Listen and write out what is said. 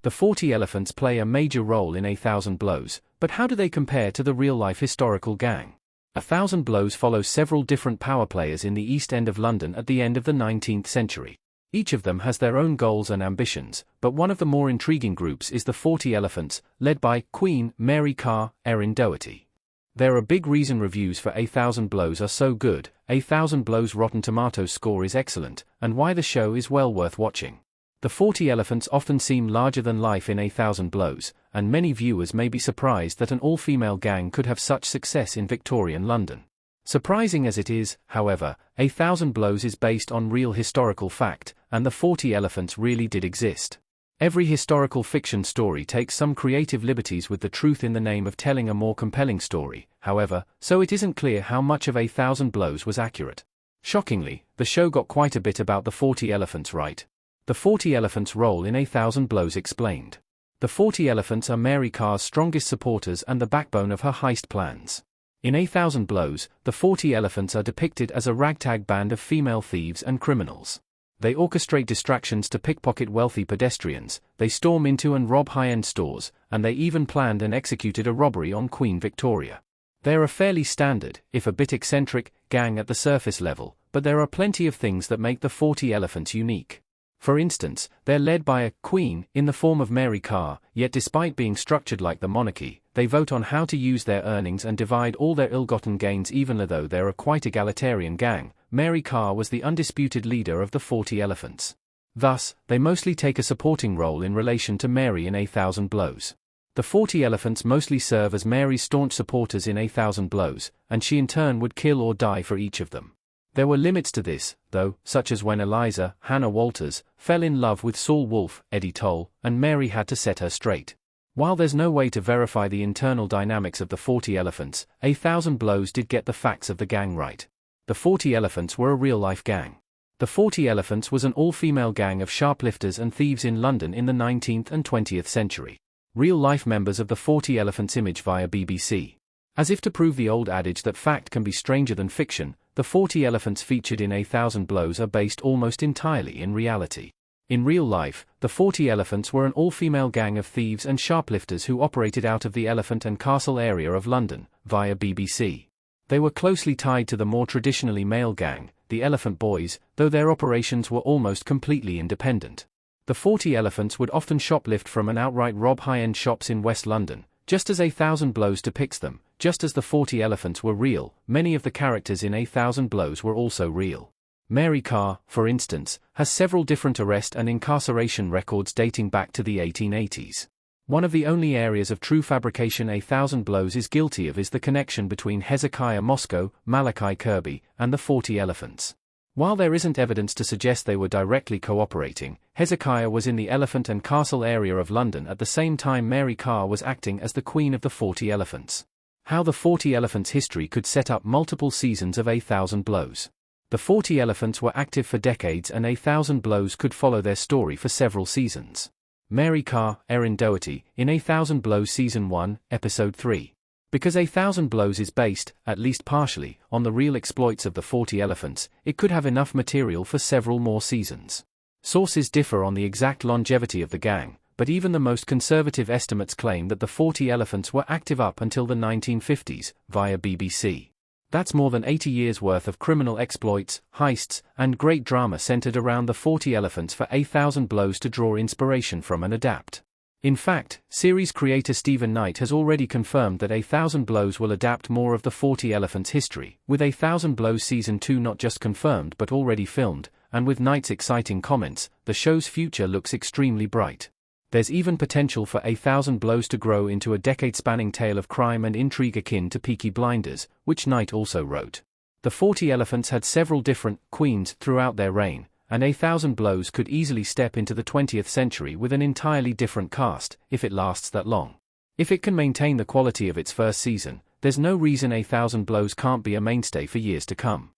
The 40 Elephants play a major role in A Thousand Blows, but how do they compare to the real-life historical gang? A Thousand Blows follows several different power players in the East End of London at the end of the 19th century. Each of them has their own goals and ambitions, but one of the more intriguing groups is the 40 Elephants, led by Queen Mary Carr, Erin Doherty. There are big reason reviews for A Thousand Blows are so good, A Thousand Blows' Rotten Tomatoes score is excellent, and why the show is well worth watching. The 40 Elephants often seem larger than life in A Thousand Blows, and many viewers may be surprised that an all-female gang could have such success in Victorian London. Surprising as it is, however, A Thousand Blows is based on real historical fact, and the 40 Elephants really did exist. Every historical fiction story takes some creative liberties with the truth in the name of telling a more compelling story, however, so it isn't clear how much of A Thousand Blows was accurate. Shockingly, the show got quite a bit about the 40 Elephants right. The 40 Elephants' role in A Thousand Blows explained. The 40 Elephants are Mary Carr's strongest supporters and the backbone of her heist plans. In A Thousand Blows, the 40 Elephants are depicted as a ragtag band of female thieves and criminals. They orchestrate distractions to pickpocket wealthy pedestrians, they storm into and rob high-end stores, and they even planned and executed a robbery on Queen Victoria. They're a fairly standard, if a bit eccentric, gang at the surface level, but there are plenty of things that make the 40 Elephants unique. For instance, they're led by a queen in the form of Mary Carr, yet despite being structured like the monarchy, they vote on how to use their earnings and divide all their ill-gotten gains. Even though they're a quite egalitarian gang, Mary Carr was the undisputed leader of the 40 Elephants. Thus, they mostly take a supporting role in relation to Mary in A Thousand Blows. The 40 Elephants mostly serve as Mary's staunch supporters in A Thousand Blows, and she in turn would kill or die for each of them. There were limits to this, though, such as when Eliza, Hannah Walters, fell in love with Saul Wolfe, Eddie Toll, and Mary had to set her straight. While there's no way to verify the internal dynamics of the 40 Elephants, A Thousand Blows did get the facts of the gang right. The 40 Elephants were a real-life gang. The 40 Elephants was an all-female gang of shoplifters and thieves in London in the 19th and 20th century. Real-life members of the 40 Elephants image via BBC. As if to prove the old adage that fact can be stranger than fiction, the 40 Elephants featured in A Thousand Blows are based almost entirely in reality. In real life, the 40 Elephants were an all-female gang of thieves and shoplifters who operated out of the Elephant and Castle area of London, via BBC. They were closely tied to the more traditionally male gang, the Elephant Boys, though their operations were almost completely independent. The 40 Elephants would often shoplift from and outright rob high-end shops in West London, just as A Thousand Blows depicts them. Just as the 40 Elephants were real, many of the characters in A Thousand Blows were also real. Mary Carr, for instance, has several different arrest and incarceration records dating back to the 1880s. One of the only areas of true fabrication A Thousand Blows is guilty of is the connection between Hezekiah Moscow, Malachi Kirby, and the 40 Elephants. While there isn't evidence to suggest they were directly cooperating, Hezekiah was in the Elephant and Castle area of London at the same time Mary Carr was acting as the Queen of the 40 Elephants. How the 40 Elephants' history could set up multiple seasons of A Thousand Blows. The 40 Elephants were active for decades and A Thousand Blows could follow their story for several seasons. Mary Carr, Erin Doherty, in A Thousand Blows Season 1, Episode 3. Because A Thousand Blows is based, at least partially, on the real exploits of the 40 Elephants, it could have enough material for several more seasons. Sources differ on the exact longevity of the gang, but even the most conservative estimates claim that the 40 Elephants were active up until the 1950s, via BBC. That's more than 80 years' worth of criminal exploits, heists, and great drama centered around the 40 Elephants for A Thousand Blows to draw inspiration from and adapt. In fact, series creator Stephen Knight has already confirmed that A Thousand Blows will adapt more of the 40 Elephants' history, with A Thousand Blows Season 2 not just confirmed but already filmed, and with Knight's exciting comments, the show's future looks extremely bright. There's even potential for A Thousand Blows to grow into a decade-spanning tale of crime and intrigue akin to Peaky Blinders, which Knight also wrote. The 40 Elephants had several different queens throughout their reign, and A Thousand Blows could easily step into the 20th century with an entirely different cast, if it lasts that long. If it can maintain the quality of its first season, there's no reason A Thousand Blows can't be a mainstay for years to come.